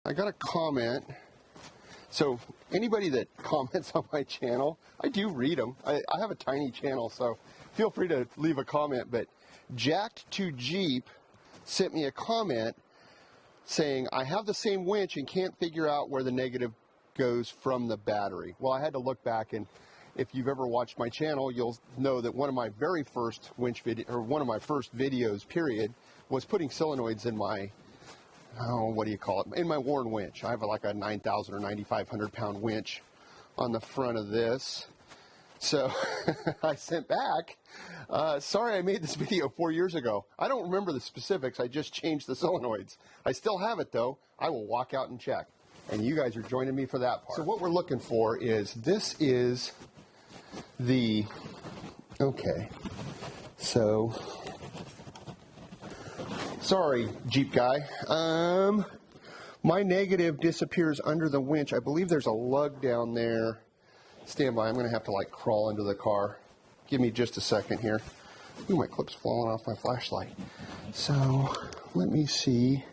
I got a comment. So anybody that comments on my channel, I do read them. I have a tiny channel, so feel free to leave a comment. But Jacked to Jeep sent me a comment saying, I have the same winch and can't figure out where the negative goes from the battery. Well, I had to look back, and if you've ever watched my channel, you'll know that one of my very first winch video, or one of my first videos, period, was putting solenoids in my, what do you call it, in my Warn winch. I have like a 9,000 or 9,500 pound winch on the front of this. So I sent back, sorry I made this video 4 years ago. I don't remember the specifics, I just changed the solenoids. I still have it though. I will walk out and check. And you guys are joining me for that part. So what we're looking for is, this is the, okay, so, sorry Jeep guy. My negative disappears under the winch. I believe there's a lug down there. Stand by, I'm going to have to like crawl into the car. Give me just a second here. Ooh, my clip's falling off my flashlight. So, let me see.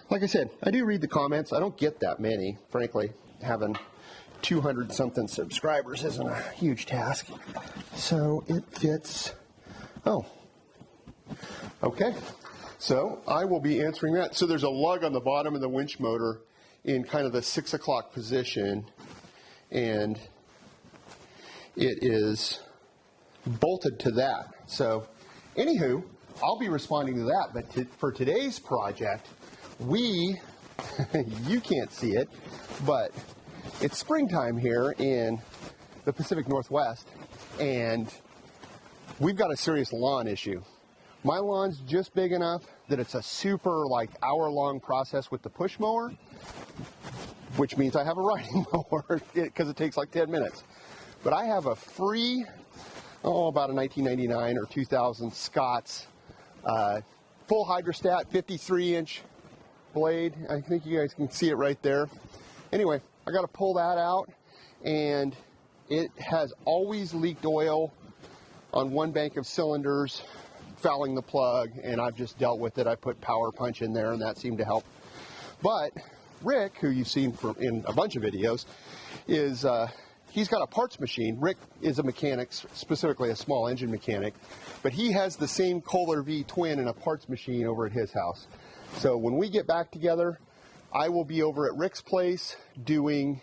Like I said, I do read the comments. I don't get that many, frankly. Having 200 something subscribers isn't a huge task. So, it fits. Oh. Okay. So, I will be answering that. So, there's a lug on the bottom of the winch motor in kind of the 6 o'clock position. And it is bolted to that. So, anywho, I'll be responding to that. But for today's project, you can't see it, but it's springtime here in the Pacific Northwest, and we've got a serious lawn issue. My lawn's just big enough that it's a super like hour-long process with the push mower, which means I have a riding mower because it takes like 10 minutes. But I have a free, about a 1999 or 2000 Scotts full hydrostat 53-inch blade. I think you guys can see it right there. Anyway, I got to pull that out, and it has always leaked oil on one bank of cylinders, fouling the plug, and I've just dealt with it. I put power punch in there, and that seemed to help. But Rick, who you've seen in a bunch of videos, is he's got a parts machine. Rick is a mechanic, specifically a small engine mechanic, but he has the same Kohler V-twin in a parts machine over at his house. So when we get back together, I will be over at Rick's place doing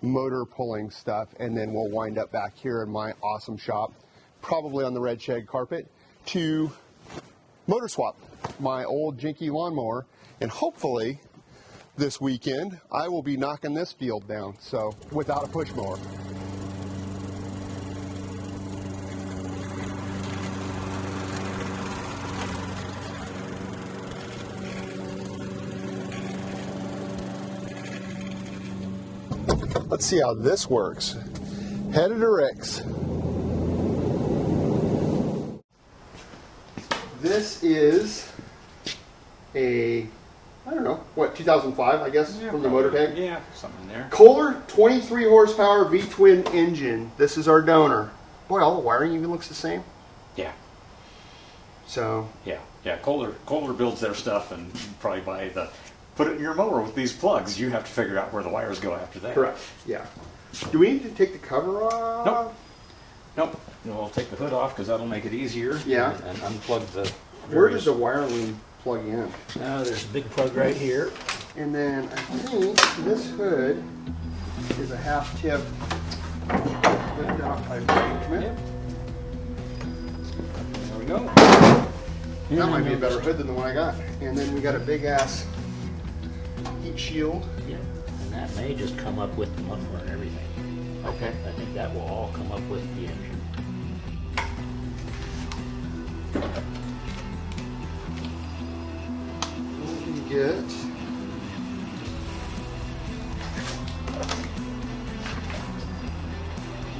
motor pulling stuff, and then we'll wind up back here in my awesome shop, probably on the red shed carpet, to motor swap my old jinky lawnmower, and hopefully this weekend I will be knocking this field down, so without a push mower. Let's see how this works. Headed to Rick's. This is a, I don't know, what, 2005, I guess, yeah, from the motor tank? Yeah, something in there. Kohler 23 horsepower V-twin engine. This is our donor. Boy, all the wiring even looks the same. Yeah. So. Yeah. Kohler builds their stuff, and you probably put it in your mower with these plugs. You have to figure out where the wires go after that. Correct. Yeah. Do we need to take the cover off? Nope. We'll take the hood off because that'll make it easier. Yeah. And unplug the. Where does the wiring plug in? There's a big plug right here. And then I think this hood is a half tip lift out type arrangement. Yep. There we go. That might be a better hood than the one I got. And then we got a big ass heat shield. Yeah, and that may just come up with the muffler and everything. Okay. I think that will all come up with the engine. Get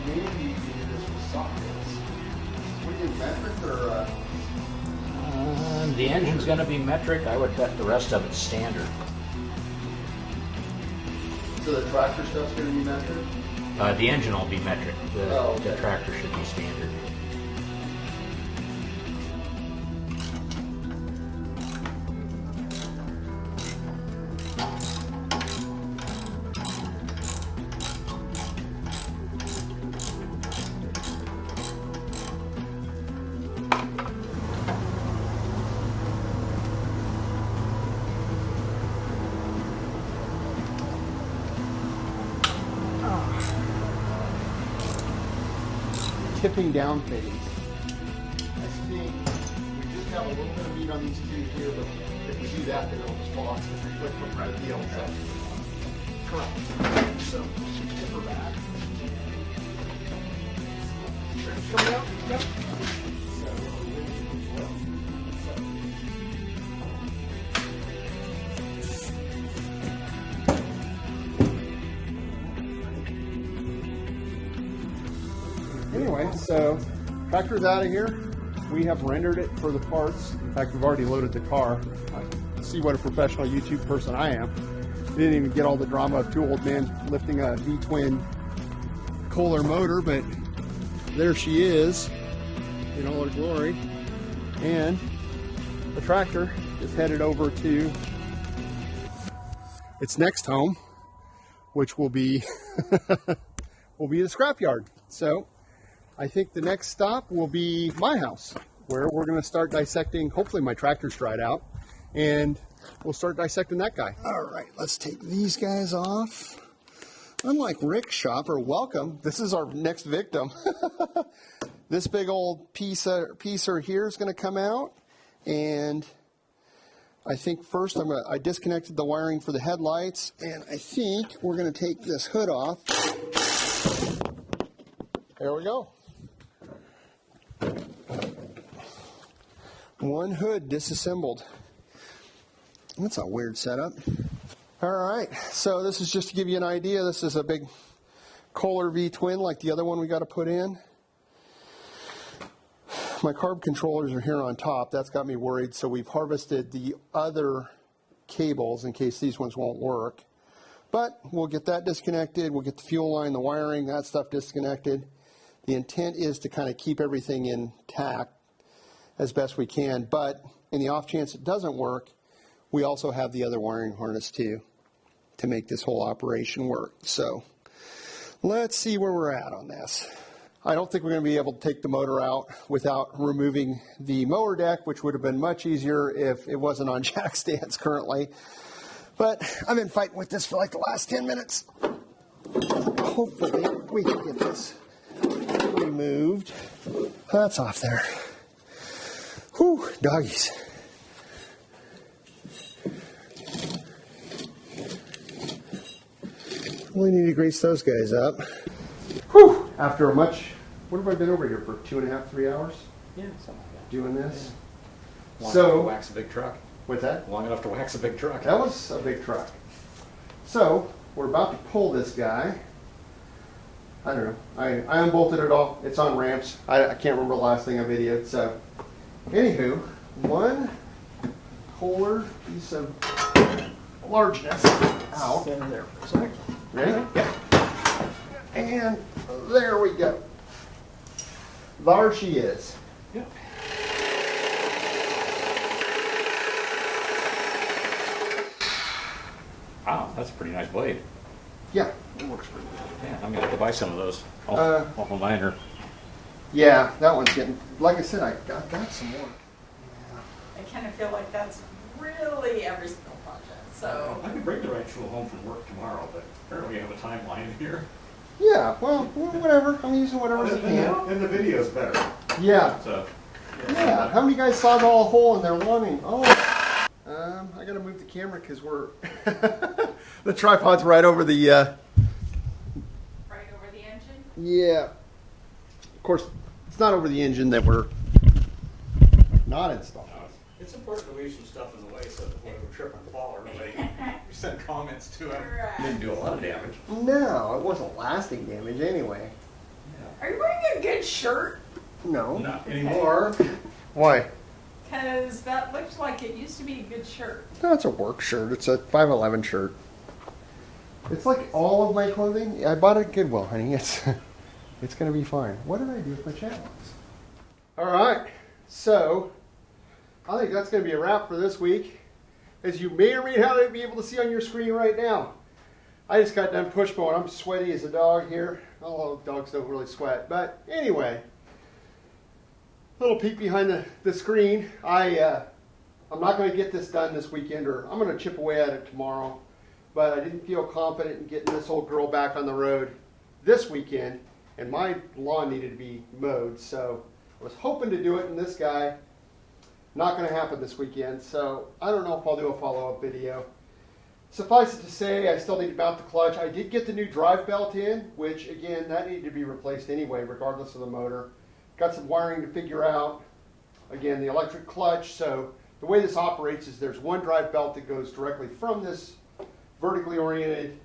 maybe this with sockets. What do you metric or? The engine's going to be metric. I would bet the rest of it's standard. So the tractor stuff's going to be metric? The engine will be metric. Okay. The tractor should be standard. tipping down phase. I think we just have a little bit of meat on these two here, but if we do that, then it'll just fall off the quick from right at the outside. Correct. So, tip her back. Coming out? Yep. Anyway, so tractor's out of here. We have rendered it for the parts. In fact, we've already loaded the car. See what a professional YouTube person I am. Didn't even get all the drama of two old men lifting a V-twin Kohler motor, but there she is in all her glory. And the tractor is headed over to its next home, which will be the scrapyard. So I think the next stop will be my house, where we're going to start dissecting. Hopefully my tractor's dried out, and we'll start dissecting that guy. All right, let's take these guys off. Unlike Rick's shop, or welcome, this is our next victim. This big old piecer here is going to come out, and I think first I disconnected the wiring for the headlights, and I think we're going to take this hood off. There we go. One hood disassembled. That's a weird setup. All right, so this is just to give you an idea. This is a big Kohler V-twin like the other one we got to put in. My carb controllers are here on top. That's got me worried, so we've harvested the other cables in case these ones won't work. But we'll get that disconnected. We'll get the fuel line, the wiring, that stuff disconnected. The intent is to kind of keep everything intact as best we can, but in the off chance it doesn't work, we also have the other wiring harness too to make this whole operation work. So let's see where we're at on this. I don't think we're going to be able to take the motor out without removing the mower deck, which would have been much easier if it wasn't on jack stands currently. But I've been fighting with this for like the last 10 minutes. Hopefully we can get this removed. That's off there. Whew, doggies. We need to grease those guys up. Whew, after a much, what have I been over here for 2.5, 3 hours? Yeah, something like that. Doing this. Long So, enough to wax a big truck. what's that? Long enough to wax a big truck. That was a big truck. So, we're about to pull this guy. I don't know. I unbolted it all. It's on ramps. I can't remember the last thing I videoed. So, anywho, one Kohler piece of largeness out. Stand in there for a second. Ready? Yeah. And there we go. There she is. Yep. Wow, that's a pretty nice blade. Yeah, it works pretty good. Yeah, I'm gonna have to buy some of those. Off of mine. Yeah, that one's getting, like I said, I got some more. I kind of feel like that's really every single project. So I could bring the right tool home from work tomorrow, but apparently you have a timeline here. Yeah, well, whatever. I'm using whatever I can. And the video's better. Yeah. So, Yeah. How many guys saw the hole in their lawning? Oh. I gotta move the camera because we're the tripod's right over the. right over the engine. Yeah. Of course, it's not over the engine that we're not installing. it's important to leave some stuff in the way so that when we trip and fall, everybody we send comments to it. Correct. Didn't do a lot of damage. No, it wasn't lasting damage anyway. Are you wearing a good shirt? No. Not anymore. Why? Because that looked like it used to be a good shirt. No, it's a work shirt. It's a 511 shirt. It's like all of my clothing. I bought it at Goodwill, honey. It's going to be fine. What did I do with my chat box? All right. So, I think that's going to be a wrap for this week. As you may or may not be able to see on your screen right now, I just got done push mowing. I'm sweaty as a dog here. Although dogs don't really sweat. But anyway, little peek behind the screen. I'm not going to get this done this weekend, or I'm going to chip away at it tomorrow. But I didn't feel confident in getting this old girl back on the road this weekend and my lawn needed to be mowed, so I was hoping to do it in this guy. Not going to happen this weekend, so I don't know if I'll do a follow-up video. Suffice it to say, I still need to mount the clutch. I did get the new drive belt in, which again, that needed to be replaced anyway, regardless of the motor. Got some wiring to figure out. Again, the electric clutch. So the way this operates is there's one drive belt that goes directly from this vertically oriented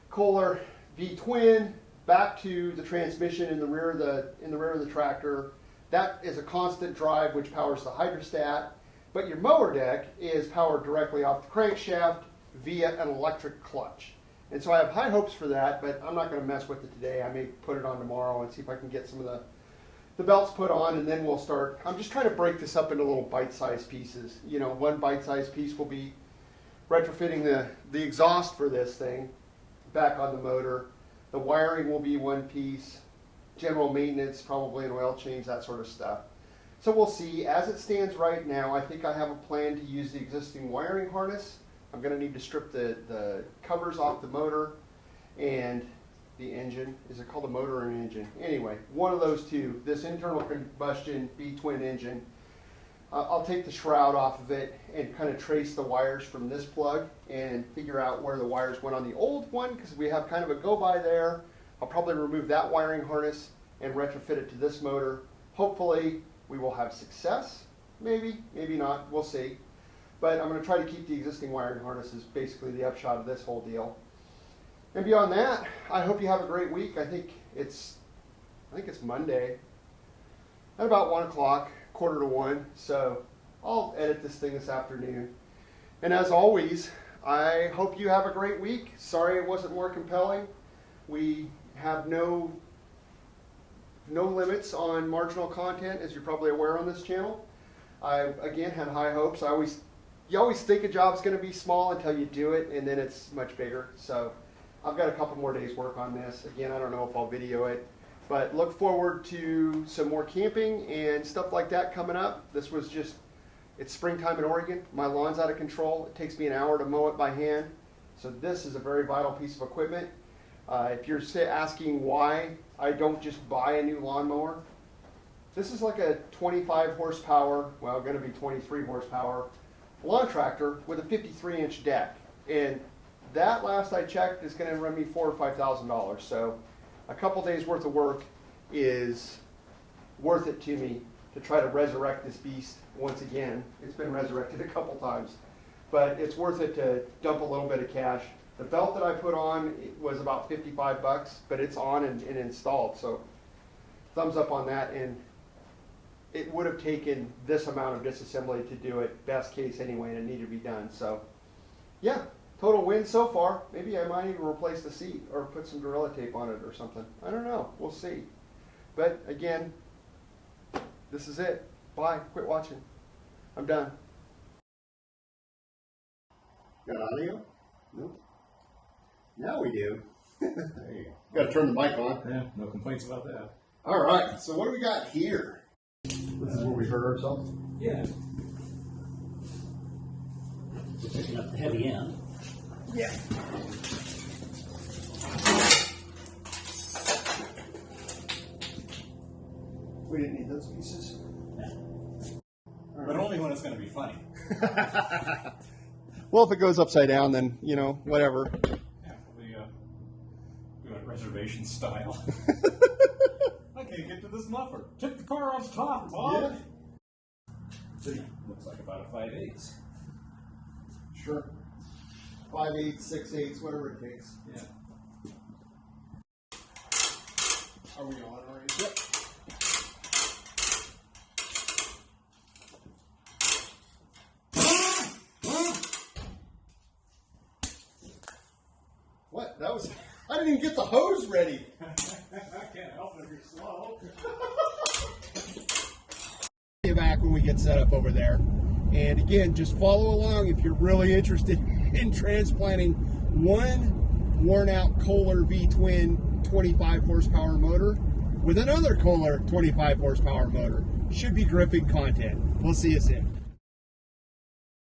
Kohler V-twin back to the transmission in the rear of the tractor. That is a constant drive which powers the hydrostat, but your mower deck is powered directly off the crankshaft via an electric clutch. And so I have high hopes for that, but I'm not going to mess with it today. I may put it on tomorrow and see if I can get some of the belts put on, and then we'll start. I'm just trying to break this up into little bite-sized pieces. You know, one bite-sized piece will be retrofitting the exhaust for this thing back on the motor. The wiring will be one piece. General maintenance, probably an oil change, that sort of stuff. So we'll see. As it stands right now, I think I have a plan to use the existing wiring harness. I'm going to need to strip the covers off the motor and the engine. Is it called a motor or an engine? Anyway, one of those two. This internal combustion V-twin engine. I'll take the shroud off of it and kind of trace the wires from this plug and figure out where the wires went on the old one, because we have kind of a go-by there. I'll probably remove that wiring harness and retrofit it to this motor. Hopefully we will have success. Maybe, maybe not. We'll see. But I'm going to try to keep the existing wiring harness as basically the upshot of this whole deal. And beyond that, I hope you have a great week. I think it's Monday at about 1 o'clock, 1:45. So I'll edit this thing this afternoon. And as always, I hope you have a great week. Sorry it wasn't more compelling. We have no limits on marginal content, as you're probably aware on this channel. I, again, had high hopes. You always think a job's going to be small until you do it, and then it's much bigger. So I've got a couple more days work on this. Again, I don't know if I'll video it, but look forward to some more camping and stuff like that coming up. This was just, it's springtime in Oregon. My lawn's out of control. It takes me an hour to mow it by hand. So this is a very vital piece of equipment. If you're asking why I don't just buy a new lawnmower, this is like a 25 horsepower, well, going to be 23 horsepower lawn tractor with a 53-inch deck. And that, last I checked, is going to run me $4,000 or $5,000. So a couple days worth of work is worth it to me to try to resurrect this beast once again. It's been resurrected a couple times, but it's worth it to dump a little bit of cash. The belt that I put on was about $55, but it's on and installed. So thumbs up on that. And it would have taken this amount of disassembly to do it, best case anyway, and it needed to be done. So yeah, total win so far. Maybe I might even replace the seat or put some Gorilla Tape on it or something. I don't know. We'll see. But again, this is it. Bye. Quit watching. I'm done. Got audio? Nope. Now we do. There you go. Got to turn the mic on. Yeah, no complaints about that. All right. So what do we got here? This is where we hurt ourselves. Yeah. We're picking up the heavy end. Yeah. We didn't need those pieces. But only when it's going to be funny. Well, if it goes upside down, then, you know, whatever. Yeah, do it reservation style. I can't get to this muffler. Tip the car off top, Bob. Yeah. Looks like about a 5/8. Sure. 5/8, 6/8, whatever it takes. Yeah. Are we on already? Yep. What? That was... I didn't even get the hose ready. I can't help it if you're slow. You back when we get set up over there. And again, just follow along if you're really interested in transplanting one worn out Kohler V-twin 25 horsepower motor with another Kohler 25 horsepower motor. Should be gripping content. We'll see you soon.